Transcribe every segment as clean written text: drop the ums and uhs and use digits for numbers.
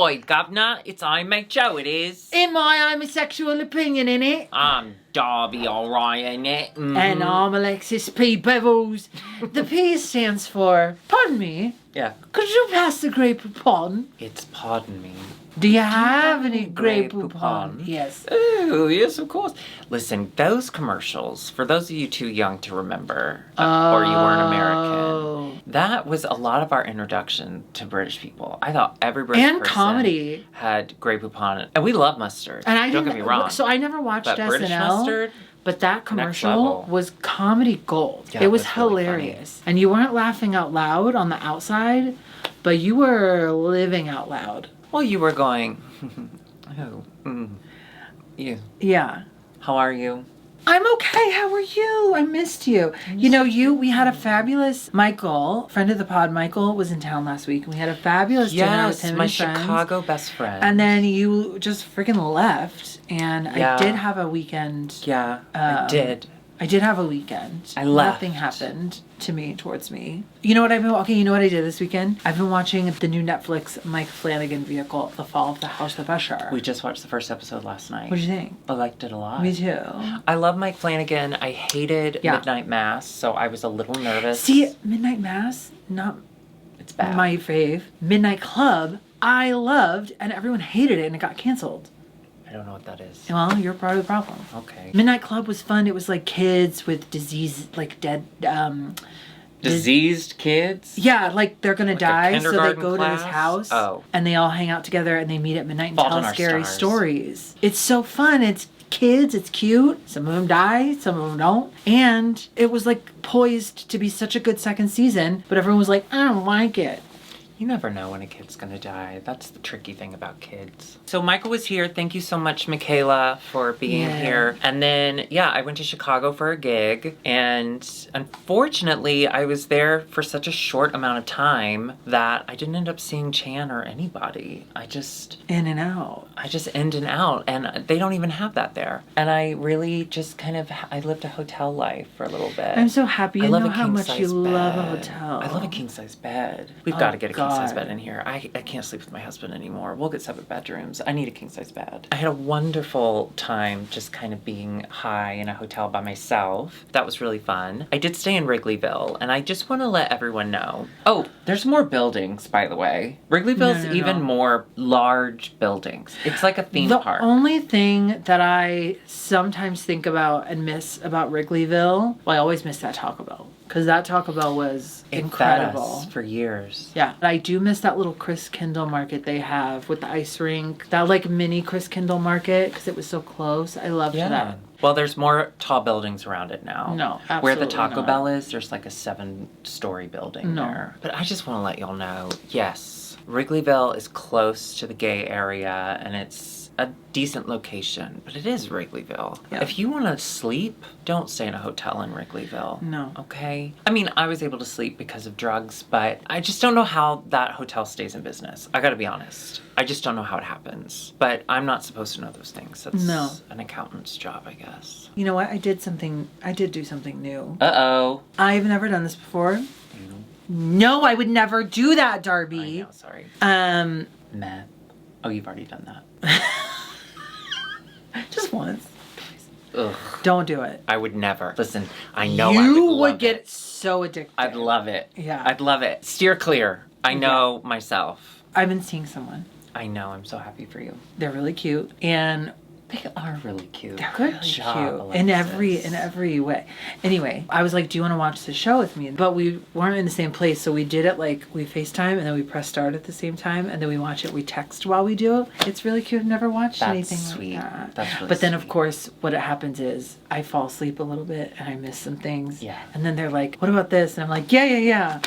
Ahoy, governor. It's IMHO, it is. In my homosexual opinion, innit? I'm Darby O'Ryan, innit? Mm-hmm. And I'm Alexis P. Bevels. The P stands for, pardon me, Yeah. could you pass the Grey Poupon? It's pardon me. Do you have any Grey Grey Poupon? Poupon? Yes. Oh, yes, of course. Listen, those commercials, for those of you too young to remember, or you weren't American, that was a lot of our introduction to British people. I thought every British And person comedy. had Grey Poupon. And we love mustard. And Don't get me wrong. So I never watched But SNL. British mustard? But that commercial level. was comedy gold. Yeah, it was that's really hilarious. And you weren't laughing out loud on the outside, but you were living out loud. Well, you were going, oh, you. Yeah. How are you? I'm okay. How are you? I missed you. You know, we had a fabulous Michael, friend of the pod. Michael was in town last week, and we had a fabulous dinner with him my and his friends. Chicago best friend. And then you just freaking left, and Yeah. I did have a weekend. Yeah, I did. I did have a weekend. I left. Nothing happened towards me. You know what you know what I did this weekend? I've been watching the new Netflix Mike Flanagan vehicle, The Fall of the House of Usher. We just watched the first episode last night. What did you think? I liked it a lot. Me too. I love Mike Flanagan. I hated Yeah. Midnight Mass, so I was a little nervous. See, Midnight Mass, not It's bad. my fave. Midnight Club, I loved, and everyone hated it, and it got canceled. I don't know what that is. Well, you're part of the problem. Okay. Midnight Club was fun. It was like kids with disease, like dead, Diseased kids? yeah, like they're gonna Like a die, so they kindergarten go to this class? house, Oh. and they all hang out together, and they meet at midnight and Fault in tell Our scary Stars. stories. It's so fun. It's kids. It's cute. Some of them die. Some of them don't. And it was like poised to be such a good second season, but everyone was like, I don't like it. You never know when a kid's gonna die. That's the tricky thing about kids. So Michael was here. Thank you so much, Michaela, for being Yeah. here. And then, yeah, I went to Chicago for a gig. And unfortunately, I was there for such a short amount of time that I didn't end up seeing Chan or anybody. I just In and out. in and out. And they don't even have that there. And I really just I lived a hotel life for a little bit. I'm so happy. I You love know a how much you king-size love a bed. hotel. I love a king-size bed. We've Oh, got to get a king-size God. bed in here. I can't sleep with my husband anymore. We'll get separate bedrooms. I need a king-size bed. I had a wonderful time just kind of being high in a hotel by myself. That was really fun. I did stay in Wrigleyville, and I just want to let everyone know. Oh, there's more buildings, by the way. Wrigleyville's No. even more large buildings. It's like a theme The park. only thing that I sometimes think about and miss about Wrigleyville, well, I always miss that Taco Bell. Because that Taco Bell was It fed incredible. us for years. Yeah. I do miss that little Chris Kindle market they have with the ice rink. That like mini Chris Kindle market because it was so close. I loved that. Well, there's more tall buildings around it now. No, Where the absolutely Taco not. Bell is, there's like a 7-story building No. there. But I just want to let y'all know, yes, Wrigleyville is close to the gay area and it's a decent location, but it is Wrigleyville. Yeah. If you want to sleep, don't stay in a hotel in Wrigleyville. No. Okay? I mean, I was able to sleep because of drugs, but I just don't know how that hotel stays in business. I gotta be honest. I just don't know how it happens. But I'm not supposed to know those things. That's No. an accountant's job, I guess. You know what? I did do something new. Uh-oh. I've never done this before. No, I would never do that, I Darby. know, sorry. Um, Meth. Oh, you've already done that. just once. Ugh. Don't do it. I would never. Listen, I know You I would would love get it. so addicted. I'd love it. Yeah. I'd love it. Steer clear. I know myself. I've been seeing someone. I know. I'm so happy for you. They're really cute, and They are really cute. they're Good really job, cute in Alexis. every way. Anyway, I was like, "Do you want to watch the show with me?" But we weren't in the same place, so we did it like we FaceTime and then we press start at the same time, and then we watch it. We text while we do it. It's really cute. I've never watched That's anything sweet. like that. That's really But then, of sweet. course, what happens is I fall asleep a little bit and I miss some things. Yeah. And then they're like, "What about this?" And I'm like, "Yeah."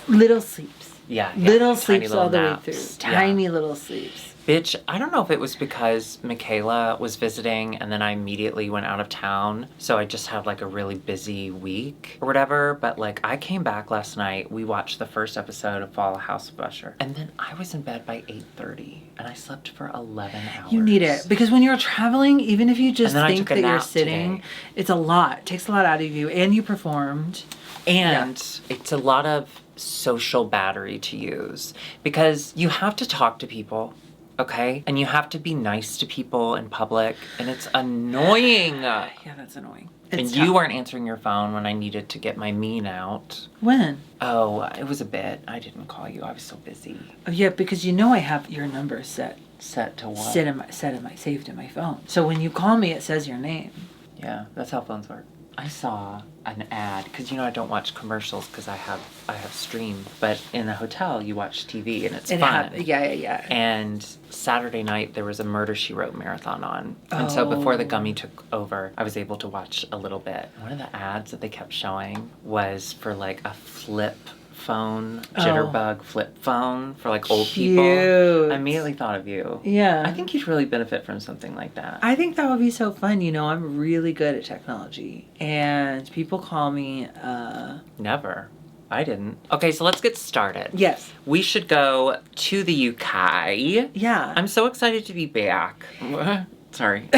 Little sleeps. Yeah. Little Tiny sleeps little all the naps. way through. Yeah. Tiny little sleeps. Bitch, I don't know if it was because Michaela was visiting and then I immediately went out of town. So I just had like a really busy week or whatever. But like I came back last night. We watched the first episode of Fall House of Usher. And then I was in bed by 8:30 and I slept for 11 hours. You need it because when you're traveling, even if you just And then I think took a that you're nap sitting, today. it's a lot. It takes a lot out of you, and you performed. And it's a lot of social battery to use because you have to talk to people, okay? And you have to be nice to people in public, and it's annoying. Yeah, that's annoying. And you weren't answering your phone when I needed to get my mean out. When? Oh, it was a bit. I didn't call you. I was so busy. Oh, yeah, because you know I have your number set. Set to what? Saved in my phone. So when you call me, it says your name. Yeah, that's how phones work. I saw an ad because you know I don't watch commercials because I have Stream, but in the hotel you watch TV and it's fun. Yeah. And Saturday night there was a Murder, She Wrote marathon on, and so before the gummy took over, I was able to watch a little bit. One of the ads that they kept showing was for like a flip phone, jitterbug flip phone for like old people. I immediately thought of you. Yeah. I think you'd really benefit from something like that. I think that would be so fun. You know, I'm really good at technology. And people call me, Never. I didn't. Okay, so let's get started. Yes. We should go to the UK. Yeah. I'm so excited to be back. Sorry.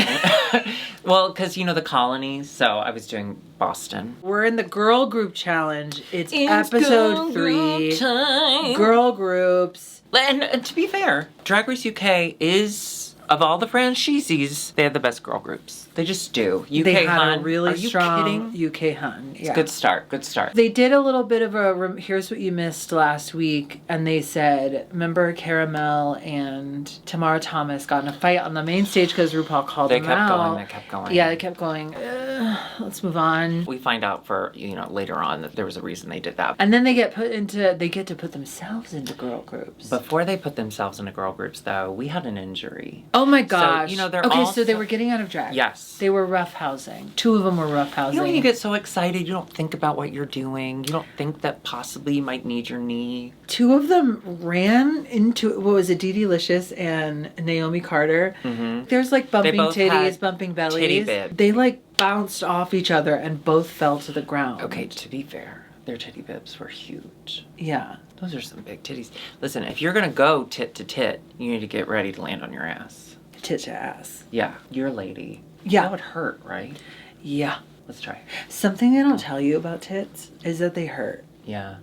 Well, because you know the colonies, so I was doing Boston. We're in the girl group challenge. It's episode 3. Girl groups. And to be fair, Drag Race UK is, of all the franchises, they have the best girl groups. They just do. UK they had Hun. a really Are you strong kidding? UK Hun. It's good start. Good start. They did a little bit of a here's what you missed last week, and they said, remember Caramel and Tamara Thomas got in a fight on the main stage because RuPaul called them out. They kept going. Yeah, they kept going. Let's move on. We find out later on that there was a reason they did that. And then they get to put themselves into girl groups. Before they put themselves into girl groups, though, we had an injury. Oh my gosh. So, they're okay, all so they were getting out of drag. Yes. They were roughhousing. 2 of them were roughhousing. You know when you get so excited, you don't think about what you're doing. You don't think that possibly you might need your knee. 2 of them ran into, what was it, Dee Licious and Naomi Carter. Mm-hmm. There's like bumping titties, had bumping bellies. titty bib. They like bounced off each other and both fell to the ground. Okay, to be fair, their titty bibs were huge. Yeah. Those are some big titties. Listen, if you're going to go tit to tit, you need to get ready to land on your ass. Tit to ass. Yeah, you're a lady. Yeah. That would hurt, right? Yeah. Let's try. Something they don't tell you about tits is that they hurt. Yeah.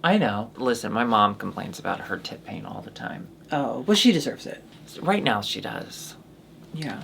I know. Listen, my mom complains about her tit pain all the time. Oh, well, she deserves it. Right now she does. Yeah.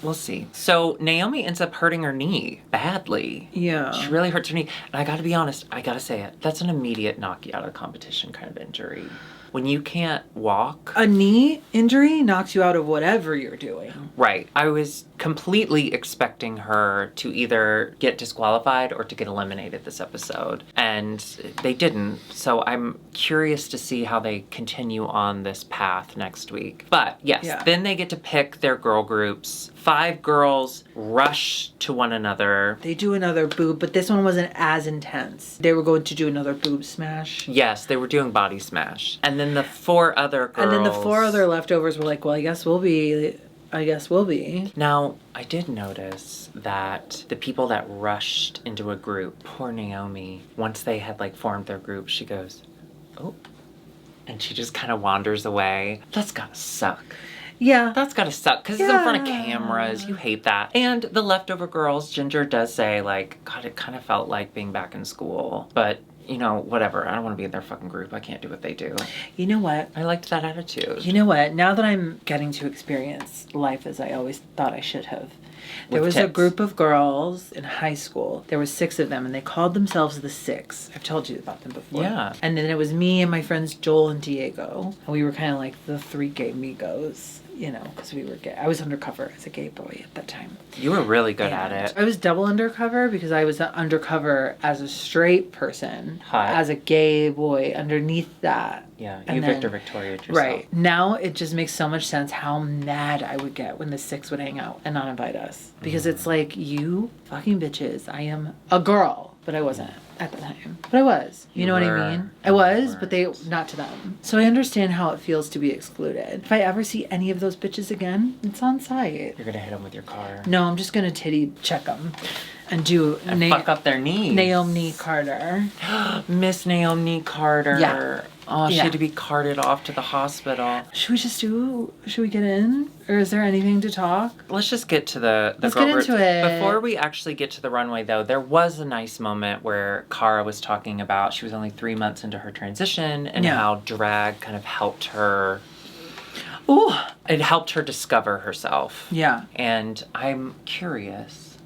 We'll see. So Naomi ends up hurting her knee badly. Yeah. She really hurts her knee. And I gotta be honest, I gotta say it. That's an immediate knock you out of the competition kind of injury. When you can't walk. A knee injury knocks you out of whatever you're doing. Right. I was completely expecting her to either get disqualified or to get eliminated this episode. And they didn't. So I'm curious to see how they continue on this path next week. But yes, then they get to pick their girl groups. 5 girls rush to one another. They do another boob, but this one wasn't as intense. They were going to do another boob smash. Yes, they were doing body smash. And then the 4 other girls. And then the 4 other leftovers were like, well, I guess we'll be. Now, I did notice that the people that rushed into a group, poor Naomi, once they had like formed their group, she goes, oh. And she just kind of wanders away. That's gotta suck. Yeah. That's gotta suck, because it's in front of cameras. You hate that. And the leftover girls, Ginger does say, like, God, it kind of felt like being back in school. But, whatever. I don't want to be in their fucking group. I can't do what they do. You know what? I liked that attitude. You know what? Now that I'm getting to experience life as I always thought I should have. There was a group of girls in high school. There was 6 of them, and they called themselves the 6. I've told you about them before. Yeah. And then it was me and my friends Joel and Diego. And we were kind of like the 3 gay migos. Because we were gay. I was undercover as a gay boy at that time. You were really good at it. I was double undercover because I was undercover as a straight person. Hot. As a gay boy underneath that. Yeah, and you then, Victoria'd yourself. Right. Now it just makes so much sense how mad I would get when the 6 would hang out and not invite us. Because it's like, you fucking bitches, I am a girl. But I wasn't at the time. But I was. You know what I mean? I was, but not to them. So I understand how it feels to be excluded. If I ever see any of those bitches again, it's on site. You're going to hit them with your car. No, I'm just going to titty check them and do... fuck up their knees. Naomi Carter. Miss Naomi Carter. Yeah. Oh, she Yeah. had to be carted off to the hospital. Should we get in? Or is there anything to talk? Let's just get to the Let's girl get groups. into it. Before we actually get to the runway, though, there was a nice moment where Cara was talking about she was only 3 months into her transition and Yeah. how drag kind of helped her. Ooh. It helped her discover herself. Yeah. And I'm curious.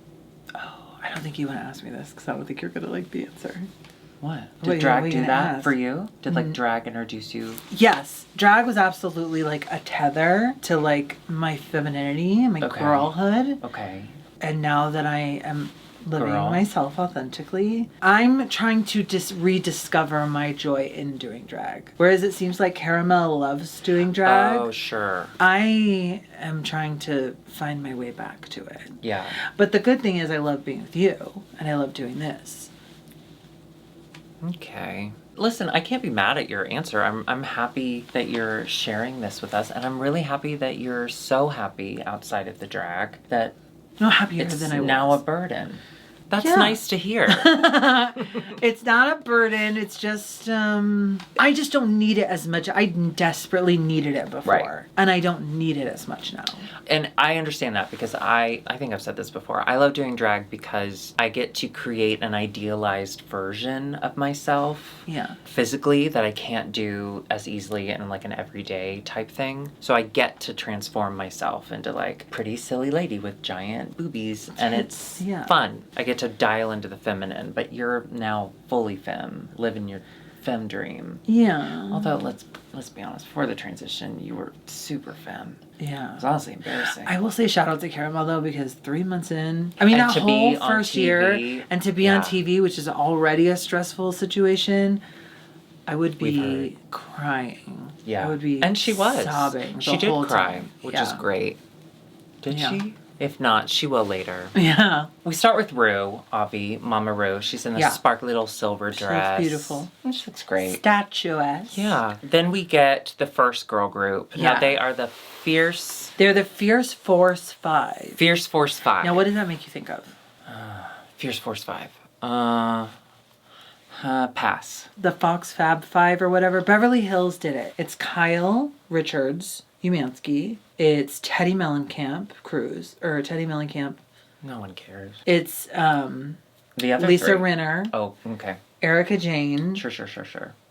Oh, I don't think you want to ask me this because I don't think you're going to like the answer. What? What Did are drag you do gonna that ask? for you? Did like drag introduce you? Yes. Drag was absolutely like a tether to like my femininity, my Okay. girlhood. Okay. And now that I am living Girl. myself authentically, I'm trying to rediscover my joy in doing drag. Whereas it seems like Caramel loves doing drag, Oh, sure. I am trying to find my way back to it. Yeah. But the good thing is I love being with you and I love doing this. Okay. Listen, I can't be mad at your answer. I'm happy that you're sharing this with us, and I'm really happy that you're so happy outside of the drag that No happier it's than I was. now a burden. That's Yeah. nice to hear. It's not a burden. It's just, I just don't need it as much. I desperately needed it before. Right. And I don't need it as much now. And I understand that because I think I've said this before. I love doing drag because I get to create an idealized version of myself. Yeah. Physically that I can't do as easily in like an everyday type thing. So I get to transform myself into like pretty silly lady with giant boobies, and it's Yeah. fun. I get to dial into the feminine, but you're now fully femme, living your femme dream. Yeah. Although let's be honest, before the transition, you were super femme. Yeah. It was honestly embarrassing. I will say shout out to Caramel though, because 3 months in, I mean, And that to be whole on first TV, year, and to be on yeah. TV, which is already a stressful situation, I would We've be crying. Yeah. I would be and she was sobbing. She the did whole cry, time. which Yeah. is great. Did Yeah. she? If not, she will later. Yeah. We start with Rue, Avi, Mama Rue. She's in a Yeah. sparkly little silver She dress. looks beautiful. And she looks great. Statuesque. Yeah. Then we get the first girl group. Now Yeah. they are the Fierce They're the Fierce Force 5. Force 5. Now, what does that make you think of? Fierce Force 5. Pass. The Fox Fab 5 or whatever. Beverly Hills did it. It's Kyle Richards, Umansky. It's Teddy Mellencamp, Cruz. Or Teddy Mellencamp. No one cares. It's The other Lisa three. Rinner, Oh, okay. Erica Jane, Sure.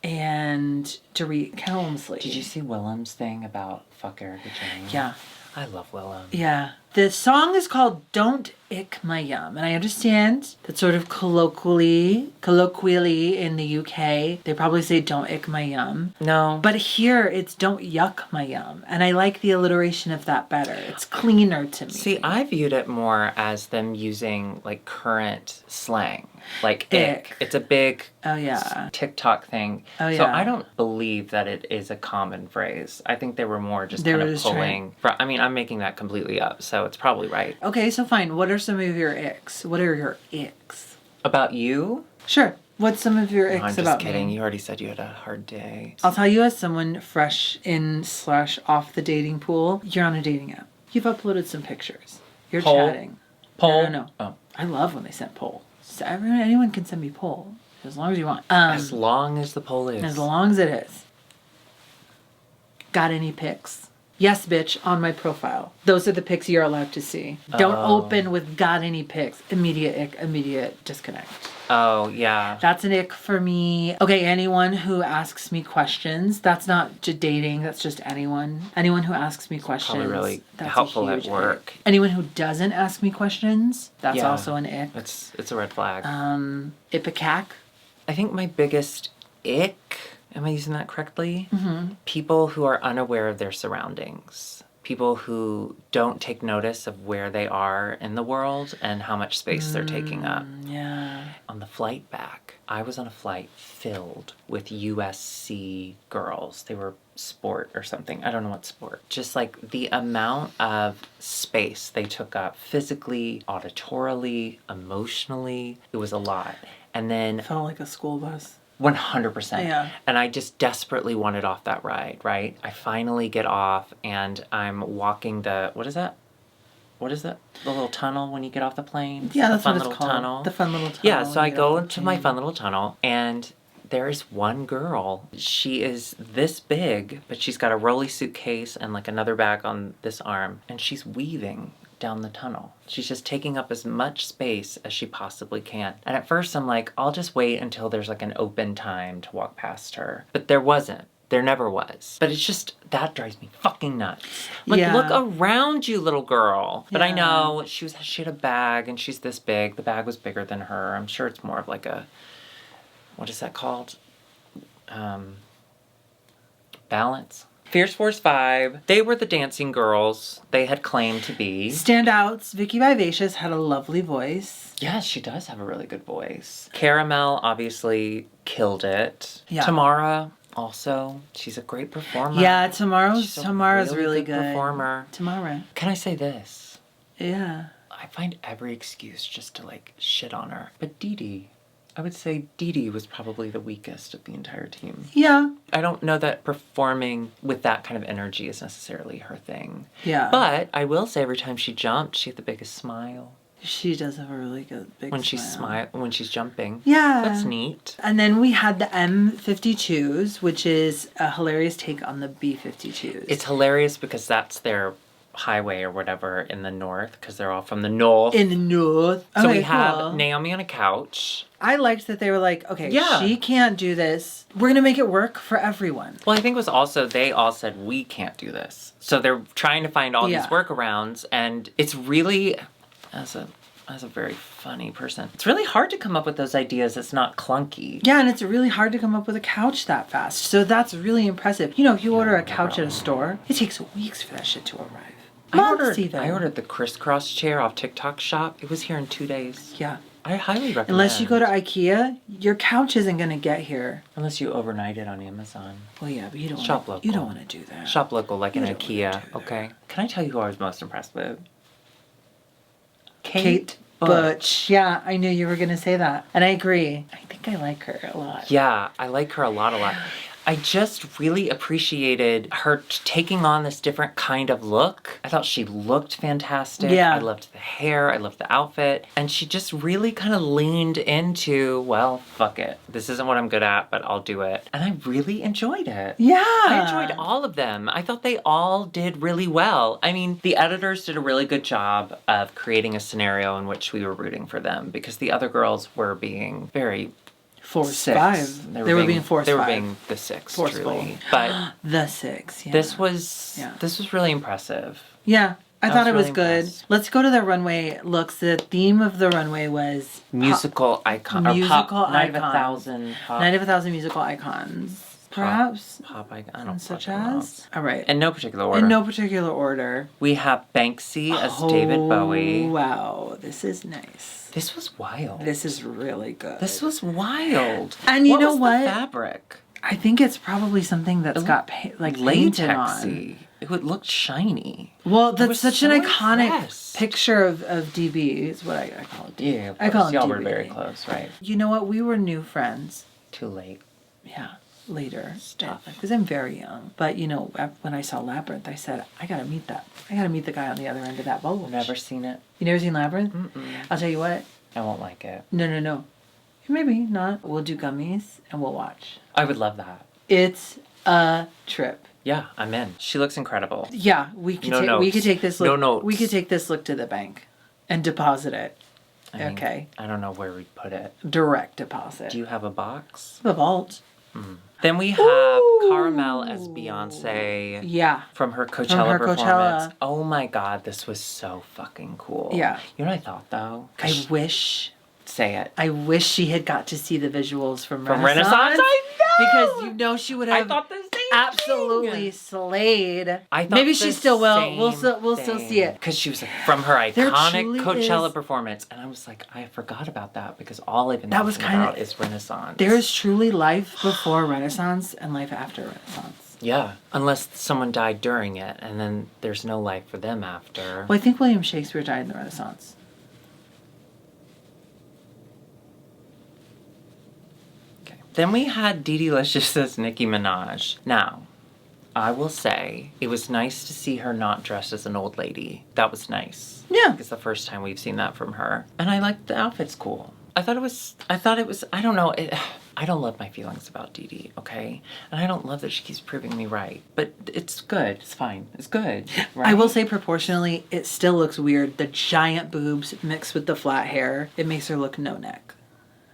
and Dorit Helmsley. Did you see Willem's thing about fuck Erica Jane? Yeah. I love Willem. Yeah. The song is called Don't Ick My Yum. And I understand that sort of colloquially in the UK, they probably say don't ick my yum. No. But here it's don't yuck my yum. And I like the alliteration of that better. It's cleaner to me. See, I viewed it more as them using like current slang. Like ick. It's a big Oh, yeah. TikTok thing. Oh, So yeah. I don't believe that it is a common phrase. I think they were more just They kind were of just pulling. I mean, I'm making that completely up, so it's probably right. Okay, so fine. What are some of your icks? What are your icks? About you? Sure. What's some of your No, icks I'm just about kidding. me? You already said you had a hard day. I'll tell you as someone fresh in / off the dating pool, you're on a dating app. You've uploaded some pictures. You're Poll? chatting. Poll? No. Oh. I love when they send poll. So anyone can send me poll as long as you want. As long as the poll is. As long as it is. Got any pics? Yes, bitch, on my profile. Those are the pics you're allowed to see. Don't open with got any pics. Immediate ick, immediate disconnect. Oh, yeah. That's an ick for me. Okay, anyone who asks me questions, that's not dating, that's just anyone. Anyone who asks me questions. Probably really that's a helpful at huge work. ick. Anyone who doesn't ask me questions, that's Yeah. also an ick. It's a red flag. Ipecac. I think my biggest ick, am I using that correctly? Mm-hmm. People who are unaware of their surroundings. People who don't take notice of where they are in the world and how much space they're taking up. Yeah. On the flight back, I was on a flight filled with USC girls. They were sport or something. I don't know what sport. Just like the amount of space they took up physically, auditorily, emotionally. It was a lot. And then Felt like a school bus. 100%. Yeah. And I just desperately wanted off that ride, right? I finally get off and I'm walking what is that? What is that? The little tunnel when you get off the plane? Yeah, The that's fun what it's little called. tunnel. The fun little tunnel. Yeah, so I you go know, into my fun little tunnel and there is one girl. She is this big, but she's got a rolly suitcase and like another bag on this arm, and she's weaving down the tunnel. She's just taking up as much space as she possibly can. And at first I'm like, I'll just wait until there's like an open time to walk past her. But there wasn't. There never was. But it's just, that drives me fucking nuts. Like, look around you, little girl. But I know she had a bag and she's this big. The bag was bigger than her. I'm sure it's more of like a, what is that called? Balance. Fierce Force 5, they were the dancing girls they had claimed to be. Standouts, Vicky Vivacious had a lovely voice. Yes, she does have a really good voice. Caramel obviously killed it. Yeah. Tamara also, she's a great performer. Yeah, Tamara's really good performer. Tamara. Can I say this? Yeah. I find every excuse just to like shit on her. But Dee Dee, I would say Dee Dee was probably the weakest of the entire team. Yeah. I don't know that performing with that kind of energy is necessarily her thing. Yeah. But I will say every time she jumped, she had the biggest smile. She does have a really good big smile. When she's jumping. Yeah. That's neat. And then we had the M52s, which is a hilarious take on the B52s. It's hilarious because that's their highway or whatever in the north, because they're all from the north. In the north. So we have Naomi on a couch. I liked that they were like, okay, she can't do this. We're going to make it work for everyone. Well, I think it was also, they all said, we can't do this. So they're trying to find all these workarounds, and it's really, as a very funny person, it's really hard to come up with those ideas that's not clunky. Yeah, and it's really hard to come up with a couch that fast. So that's really impressive. You know, if you order a couch at a store, it takes weeks for that shit to arrive. I ordered the crisscross chair off TikTok Shop. It was here in 2 days. Yeah. I highly recommend. Unless you go to IKEA, your couch isn't going to get here. Unless you overnight it on Amazon. Well, yeah, but you don't Shop local. You don't want to do that. Shop local, like in IKEA. Okay. Can I tell you who I was most impressed with? Kate Butch. Yeah, I knew you were going to say that. And I agree. I think I like her a lot. Yeah, I like her a lot. I just really appreciated her taking on this different kind of look. I thought she looked fantastic. Yeah. I loved the hair. I loved the outfit. And she just really kind of leaned into, well, fuck it. This isn't what I'm good at, but I'll do it. And I really enjoyed it. Yeah. I enjoyed all of them. I thought they all did really well. I mean, the editors did a really good job of creating a scenario in which we were rooting for them, because the other girls were being very... Force 5. They were being Force 5. They were being the 6, truly. But the 6, yeah. This was really impressive. Yeah, I thought it was really good. impressed. Let's go to the runway looks. The theme of the runway was Musical icon. Musical Night of icons. 1,000. Night of 1,000 musical icons. Perhaps. Pop icon. I don't Such fucking know. as? All right. In no particular order. In no particular order. We have Banksy as David Bowie. Wow, this is nice. This was wild. This is really good. This was wild. And you know was what? The fabric. I think it's probably something that's got painted on. It would look shiny. Well, that's such so an iconic impressed. picture of DB is what I call it. Yeah, of I call him y'all DB. were very close, right? You know what? We were new friends. Too late. Yeah, later. Stuff. Because I'm very young. But, you know, when I saw Labyrinth, I said, I gotta meet that. I gotta meet the guy on the other end of that bulge. Never seen it. You never seen Labyrinth? Mm-mm. I'll tell you what. I won't like it. No. Maybe not. We'll do gummies and we'll watch. I would love that. It's a trip. Yeah, I'm in. She looks incredible. Yeah, we could take this look. No notes. We could take this look to the bank and deposit it. I mean, okay. I don't know where we'd put it. Direct deposit. Do you have a box? The vault. Mm. Then we have Caramel as Beyonce. Yeah. From her Coachella performance. Oh my god, this was so fucking cool. Yeah. You know what I thought though? I wish. Say it. I wish she had got to see the visuals from Renaissance. I know. Because you know she would have. I thought the same absolutely slayed. I thought maybe she still will. We'll still see it. Because she was from her iconic Coachella is. Performance, and I was like, I forgot about that because all I've been that was thinking about is Renaissance. There is truly life before Renaissance and life after Renaissance. Yeah, unless someone died during it, and then there's no life for them after. Well, I think William Shakespeare died in the Renaissance. Then we had Dee Dee Licious as Nicki Minaj. Now, I will say, it was nice to see her not dressed as an old lady. That was nice. Yeah. It's the first time we've seen that from her. And I liked the outfit's cool. I thought it was, I don't know, I don't love my feelings about Dee Dee, okay? And I don't love that she keeps proving me right. But it's good. It's fine. It's good. Right? I will say proportionally, it still looks weird. The giant boobs mixed with the flat hair, it makes her look no neck.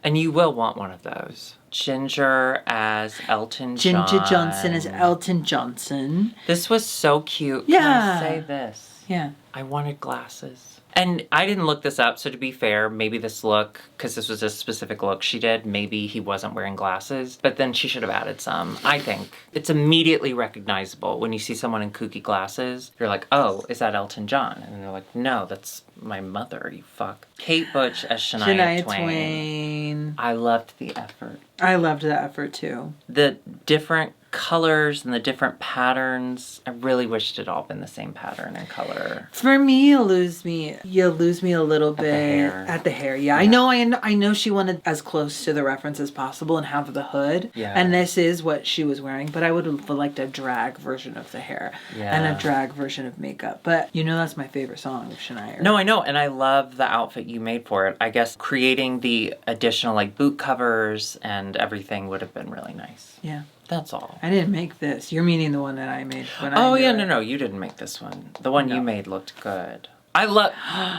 And you will want one of those. Ginger as Elton John. Ginger Johnson as Elton Johnson. This was so cute. Yeah. Can I say this? Yeah. I wanted glasses. And I didn't look this up, so to be fair, maybe this look, because this was a specific look she did, maybe he wasn't wearing glasses, but then she should have added some, I think. It's immediately recognizable. When you see someone in kooky glasses, you're like, oh, is that Elton John? And they're like, no, that's my mother, you fuck. Kate Butch as Shania Twain. I loved the effort. I loved the effort, too. The different colors and the different patterns. I really wished it all been the same pattern and color. For me, you lose me a little bit at the hair. Yeah. I know she wanted as close to the reference as possible and have the hood. Yeah. And this is what she was wearing, but I would have liked a drag version of the hair and a drag version of makeup. But that's my favorite song of Shania. No, I know, and I love the outfit you made for it. I guess creating the additional like boot covers and everything would have been really nice. Yeah. That's all. I didn't make this. You're meaning the one that I made when No, you didn't make this one. The one you made looked good. I love...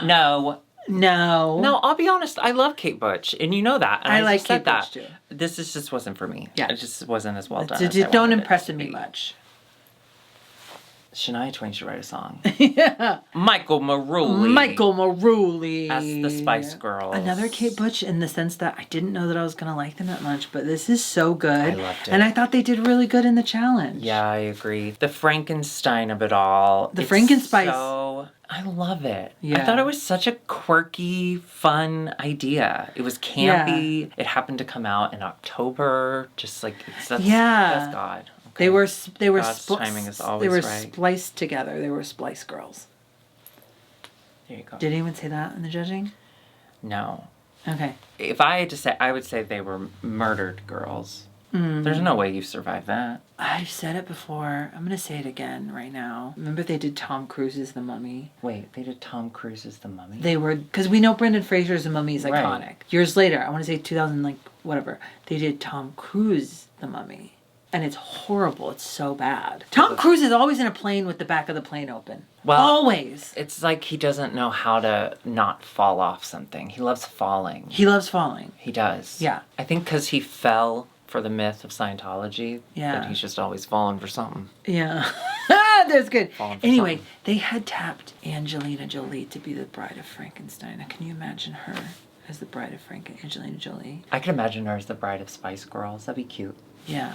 No. No, I'll be honest. I love Kate Butch, and you know that. And I like said Kate Butch, too. This just wasn't for me. Yeah. It just wasn't as well done. Don't impress me much. Shania Twain should write a song. Yeah. Michael Maruli as the Spice Girls. Another Kate Butch in the sense that I didn't know that I was going to like them that much, but this is so good. I loved it. And I thought they did really good in the challenge. Yeah, I agree. The Frankenstein of it all. The Frankenspice. I love it. Yeah. I thought it was such a quirky, fun idea. It was campy. Yeah. It happened to come out in October. Just like, that's God. Okay. They were God's timing is always right. Spliced together. They were Splice Girls. There you go. Did anyone say that in the judging? No. Okay. If I had to say, I would say they were murdered girls. Mm. There's no way you survive that. I've said it before. I'm going to say it again right now. Remember they did Tom Cruise's The Mummy? Wait, they did Tom Cruise's The Mummy? They were, because we know Brendan Fraser's The Mummy is iconic. Right. Years later, I want to say 2000, whatever, they did Tom Cruise The Mummy. And it's horrible. It's so bad. Tom Cruise is always in a plane with the back of the plane open. Well, always. It's like he doesn't know how to not fall off something. He loves falling. He loves falling. He does. Yeah. I think because he fell for the myth of Scientology. Yeah. That he's just always falling for something. Yeah. That's good. Anyway, they had tapped Angelina Jolie to be the bride of Frankenstein. Now, can you imagine her as the bride of Angelina Jolie? I could imagine her as the bride of Spice Girls. That'd be cute. Yeah.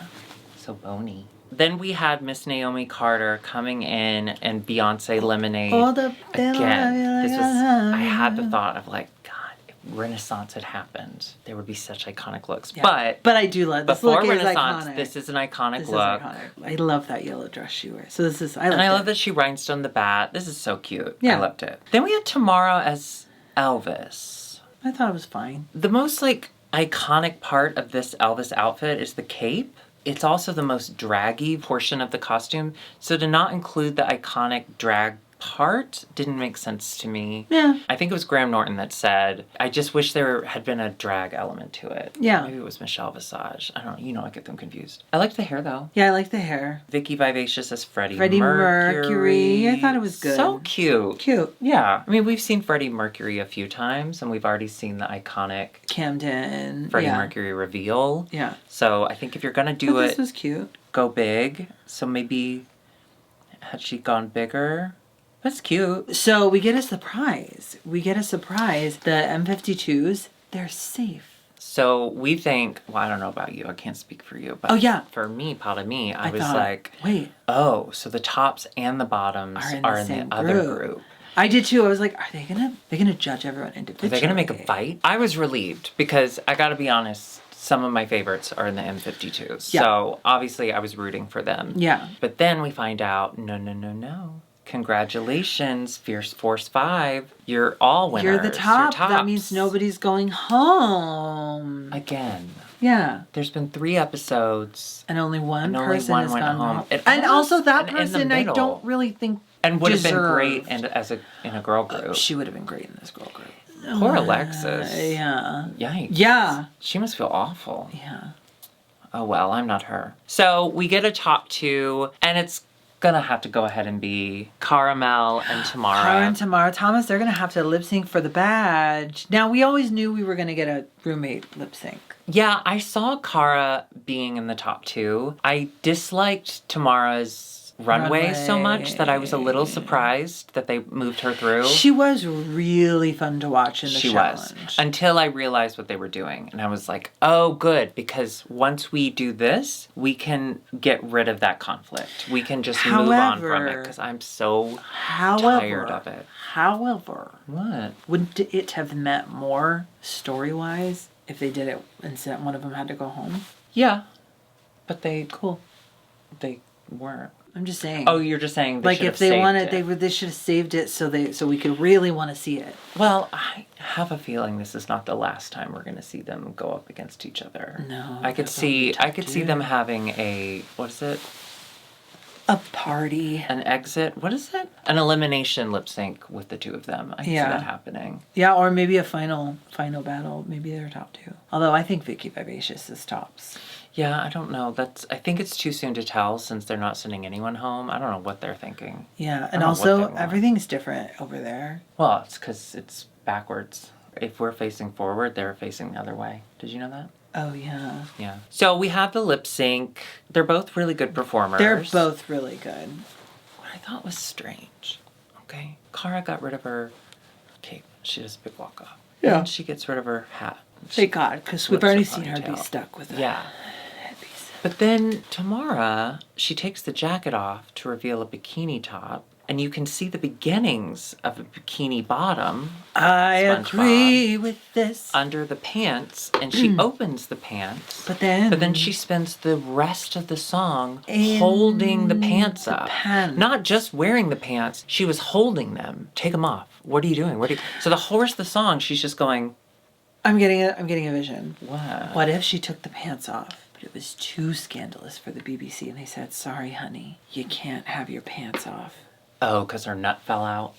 So bony. Then we had Miss Naomi Carter coming in and Beyonce Lemonade. Again, this was, I had the thought of like, God, if Renaissance had happened, there would be such iconic looks. Yeah. But I do love this. Before look Renaissance, is iconic. This is an iconic look. Is iconic. I love that yellow dress she wears. So this is, I love that she rhinestoned the bat. This is so cute. Yeah. I loved it. Then we had Tamara as Elvis. I thought it was fine. The most iconic part of this Elvis outfit is the cape. It's also the most draggy portion of the costume. So to not include the iconic drag part didn't make sense to me. Yeah. I think it was Graham Norton that said, I just wish there had been a drag element to it. Yeah. Maybe it was Michelle Visage. I don't know. I get them confused. I liked the hair though. Yeah, I like the hair. Vicky Vivacious as Freddie Mercury. I thought it was good. So cute. Cute. Yeah. I mean, we've seen Freddie Mercury a few times and we've already seen the iconic Camden. Freddie Mercury reveal. Yeah. So I think if you're going to do this was cute. Go big. So maybe had she gone bigger? That's cute. So we get a surprise. The M52s, they're safe. So we think, well, I don't know about you. I can't speak for you. But for me, part of me, I was thought, like, wait. Oh, so the tops and the bottoms are in the other group. I did too. I was like, they're gonna judge everyone individually. Are they gonna make a fight? I was relieved because I gotta be honest, some of my favorites are in the M52s. Yeah. So obviously I was rooting for them. Yeah. But then we find out, no. Congratulations, Fierce Force 5. You're all winners. You're the top. That means nobody's going home. Again. Yeah. There's been 3 episodes. And only one person has gone home. And also that person I don't really think and would have been great in a girl group. She would have been great in this girl group. Poor Alexis. Yeah. Yikes. Yeah. She must feel awful. Yeah. Oh well, I'm not her. So we get a top 2, and it's gonna have to go ahead and be Caramel and Tamara. Cara and Tamara Thomas, they're gonna have to lip sync for the badge. Now, we always knew we were gonna get a roommate lip sync. Yeah, I saw Cara being in the top 2. I disliked Tamara's Runway so much that I was a little surprised that they moved her through. She was really fun to watch in the challenge. Was. Until I realized what they were doing. And I was like, oh, good. Because once we do this, we can get rid of that conflict. We can just move on from it. Because I'm so tired of it. However. What? Wouldn't it have meant more story-wise if they did it instead one of them had to go home? Yeah. But they weren't. I'm just saying. Oh, you're just saying they like if they wanted, they should have saved it so we could really want to see it. Well, I have a feeling this is not the last time we're going to see them go up against each other. No, I could see them having what is it? A party. An exit. What is it? An elimination lip sync with the two of them. I can see that happening. Yeah, or maybe a final battle. Maybe they're top 2. Although I think Vicky Vivacious is tops. Yeah, I don't know. I think it's too soon to tell since they're not sending anyone home. I don't know what they're thinking. Yeah, and also everything's different over there. Well, it's because it's backwards. If we're facing forward, they're facing the other way. Did you know that? Oh, yeah. Yeah. So we have the lip sync. They're both really good performers. They're both really good. What I thought was strange. Okay. Cara got rid of her cape. She does a big walk off. Yeah. And she gets rid of her hat. Thank God, because we've already seen her be stuck with it. Yeah. But then Tamara, she takes the jacket off to reveal a bikini top. And you can see the beginnings of a bikini bottom. I agree with this. Under the pants. And she opens the pants. But then she spends the rest of the song holding the pants up. Not just wearing the pants. She was holding them. Take them off. What are you doing? So the whole rest of the song, she's just going. I'm getting a vision. What? What if she took the pants off? But it was too scandalous for the BBC. And they said, sorry, honey. You can't have your pants off. Oh, because her nut fell out?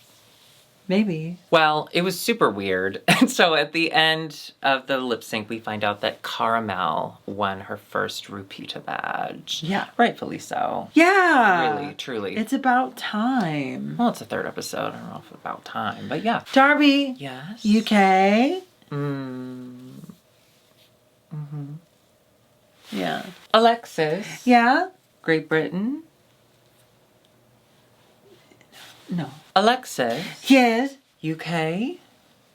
Maybe. Well, it was super weird. And so at the end of the lip sync, we find out that Caramel won her first RuPaul's badge. Yeah. Rightfully so. Yeah. Really, truly. It's about time. Well, it's the 3rd episode. I don't know if it's about time, but yeah. Darby. Yes? UK. Yeah. Alexis. Yeah? Great Britain. No. Alexis. Yes. UK.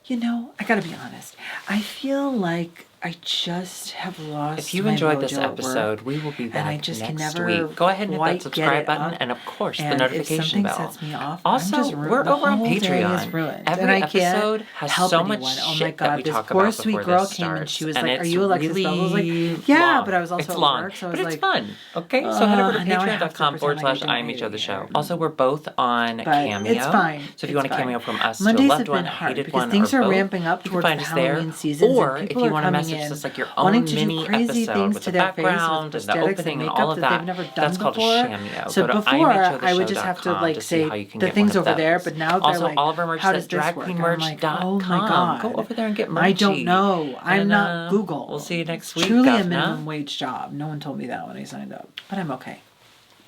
You know, I gotta be honest. I feel like I just have lost. If you enjoyed this episode, we will be back next week. Go ahead and hit that subscribe button and, of course, the notification bell. Sets me off, also, we're over on Patreon. Every episode has so much shit that we talk about before this starts. And she was like, "Are you Alexis Bell?" I was like, "Yeah," but I was also at work, so I was like, "But it's fun." Okay, so head over to patreon.com/IMHOtheSHOw. Also, we're both on Cameo. It's fine. So if you want a cameo from us to a Mondays loved have one, been a hard hated because one, things or are both, ramping up you can towards find the us there. Halloween season. Or if you want a message that's like your own mini episode with the background and the opening and all of that, that's called a Cameo. So before, I would just have to like say the things over there, but now they're like, all of our merch is at dragqueenmerch.com. Oh my God. Go over there and get merch. I don't know. I'm not Google. We'll see you next week. Truly a minimum wage job. No one told me that when I signed up, but I'm okay.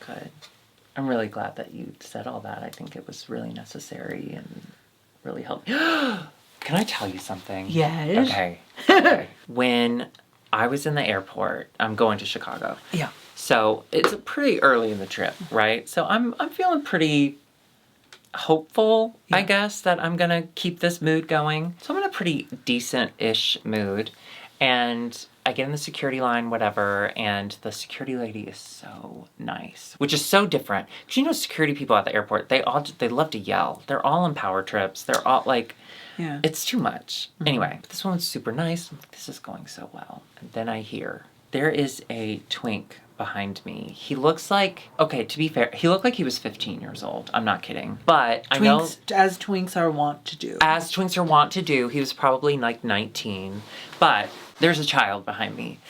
Good. I'm really glad that you said all that. I think it was really necessary and really helped. Can I tell you something? Yes. Okay. When I was in the airport, I'm going to Chicago. Yeah. So it's pretty early in the trip, right? So I'm feeling pretty hopeful, I guess, that I'm going to keep this mood going. So I'm in a pretty decent-ish mood. And I get in the security line, whatever, and the security lady is so nice, which is so different. Because you know security people at the airport, they love to yell. They're all on power trips. They're all like, it's too much. Mm-hmm. Anyway, but this one's super nice. I'm like, this is going so well. And then I hear, there is a twink behind me. He looks like, okay, to be fair, he looked like he was 15 years old. I'm not kidding. But I know... As twinks are wont to do. As twinks are wont to do. He was probably like 19. But there's a child behind me.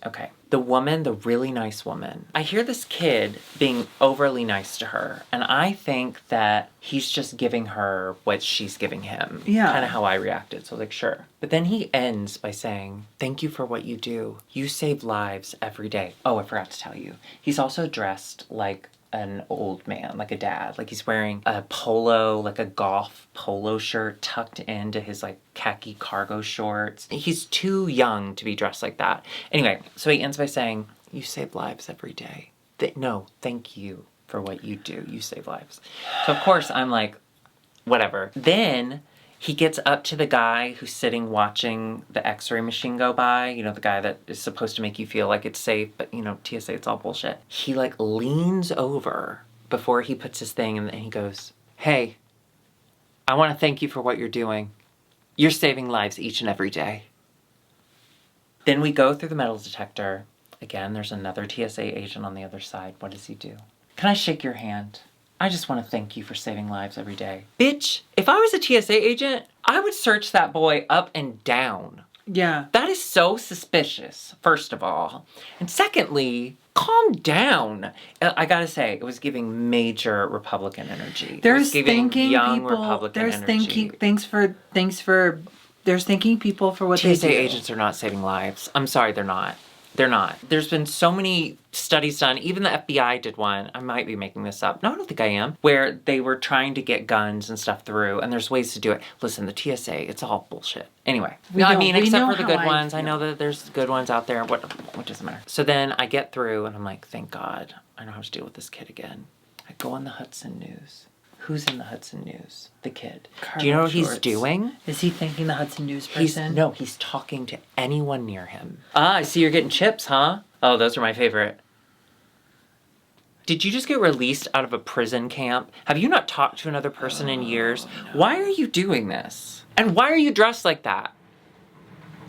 Okay. The woman, the really nice woman, I hear this kid being overly nice to her, and I think that he's just giving her what she's giving him. Yeah. Kind of how I reacted, so I was like, sure. But then he ends by saying, thank you for what you do. You save lives every day. Oh, I forgot to tell you. He's also dressed like an old man, like a dad. Like he's wearing a polo, like a golf polo shirt tucked into his like khaki cargo shorts. He's too young to be dressed like that. Anyway, so he ends by saying, you save lives every day. No, thank you for what you do. You save lives. So of course I'm like, whatever. Then he gets up to the guy who's sitting watching the x-ray machine go by, you know, the guy that is supposed to make you feel like it's safe, but, you know, TSA, it's all bullshit. He, like, leans over before he puts his thing, and he goes, hey, I want to thank you for what you're doing. You're saving lives each and every day. Then we go through the metal detector. Again, there's another TSA agent on the other side. What does he do? Can I shake your hand? I just want to thank you for saving lives every day. Bitch, if I was a TSA agent, I would search that boy up and down. Yeah. That is so suspicious, first of all. And secondly, calm down. I gotta say, it was giving major Republican energy. There's thanking young people. Republican There's energy. There's thanking people for what TSA they do. agents are not saving lives. I'm sorry, they're not. They're not. There's been so many studies done. Even the FBI did one. I might be making this up. No, I don't think I am. Where they were trying to get guns and stuff through, and there's ways to do it. Listen, the TSA, it's all bullshit. Anyway. Except for the good ones. I know that there's good ones out there. What doesn't matter. So then I get through, and I'm like, thank God. I know how to deal with this kid again. I go on the Hudson News. Who's in the Hudson News? The kid. Do you know what he's doing? Is he thanking the Hudson News person? He's talking to anyone near him. Ah, I see you're getting chips, huh? Oh, those are my favorite. Did you just get released out of a prison camp? Have you not talked to another person in years? No. Why are you doing this? And why are you dressed like that?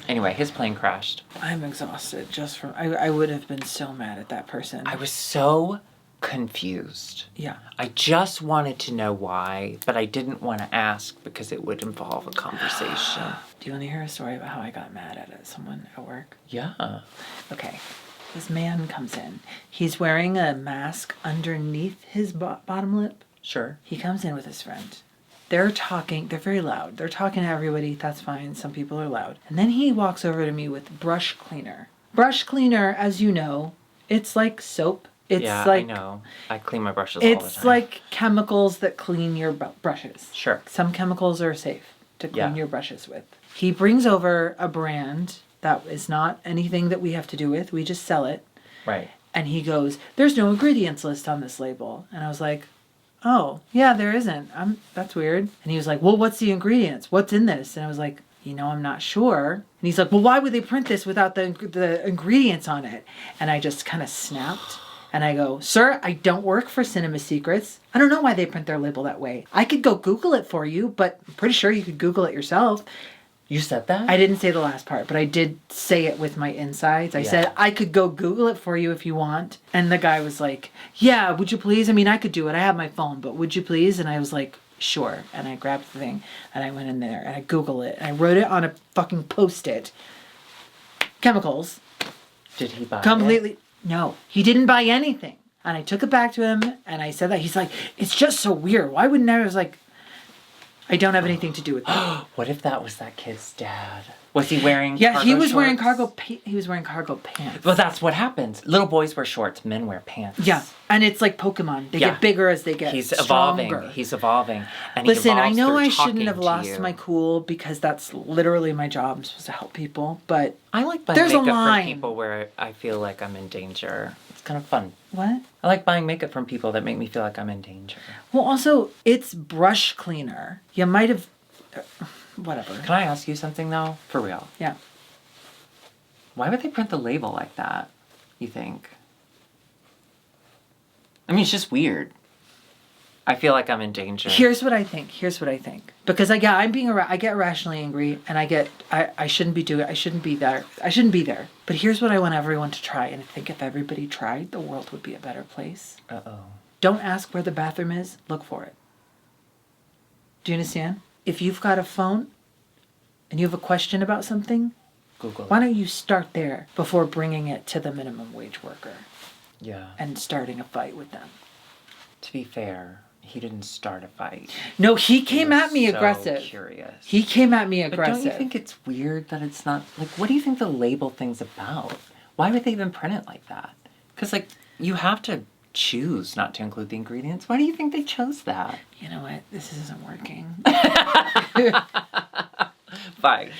Anyway, his plane crashed. I'm exhausted just from... I would have been so mad at that person. I was so confused. Yeah. I just wanted to know why, but I didn't want to ask because it would involve a conversation. Do you want to hear a story about how I got mad at someone at work? Yeah. Okay. This man comes in. He's wearing a mask underneath his bottom lip. Sure. He comes in with his friend. They're talking. They're very loud. They're talking to everybody. That's fine. Some people are loud. And then he walks over to me with brush cleaner. Brush cleaner, as you know, it's like soap. It's I know. I clean my brushes all the time. It's like chemicals that clean your brushes. Sure. Some chemicals are safe to clean your brushes with. He brings over a brand that is not anything that we have to do with. We just sell it. Right. And he goes, there's no ingredients list on this label. And I was like, oh, yeah, there isn't. That's weird. And he was like, well, what's the ingredients? What's in this? And I was like, I'm not sure. And he's like, well, why would they print this without the ingredients on it? And I just kind of snapped. And I go, sir, I don't work for Cinema Secrets. I don't know why they print their label that way. I could go Google it for you, but I'm pretty sure you could Google it yourself. You said that? I didn't say the last part, but I did say it with my insides. I said, I could go Google it for you if you want. And the guy was like, yeah, would you please? I mean, I could do it. I have my phone, but would you please? And I was like, sure. And I grabbed the thing and I went in there and I Googled it. And I wrote it on a fucking Post-it. Chemicals. Did he buy it? No, he didn't buy anything. And I took it back to him and I said that. He's like, it's just so weird. Why wouldn't I was like, I don't have anything to do with that. What if that was that kid's dad? Was he wearing cargo shorts? He was wearing cargo pants. Well, that's what happens. Little boys wear shorts, men wear pants. Yeah, and it's like Pokemon. They get bigger as they get stronger. He's evolving. And listen, I know I shouldn't have lost my cool because that's literally my job. I'm supposed to help people, but I like buying makeup from people where I feel like I'm in danger. It's kind of fun. What? I like buying makeup from people that make me feel like I'm in danger. Well, also, it's brush cleaner. You might have... whatever. Can I ask you something, though? For real. Yeah. Why would they print the label like that, you think? I mean, it's just weird. I feel like I'm in danger. Here's what I think. Because I get irrationally angry, and I shouldn't be doing it. I shouldn't be there. But here's what I want everyone to try, and I think if everybody tried, the world would be a better place. Uh-oh. Don't ask where the bathroom is. Look for it. Do you understand? If you've got a phone, and you have a question about something, Google Why it. don't you start there before bringing it to the minimum wage worker Yeah. and starting a fight with them? To be fair, he didn't start a fight. No, he came was at me so aggressive. Curious. He came at me But aggressive. don't you think it's weird that it's not, like, what do you think the label thing's about? Why would they even print it like that? Because, like, you have to choose not to include the ingredients. Why do you think they chose that? You know what? This isn't working. Fine.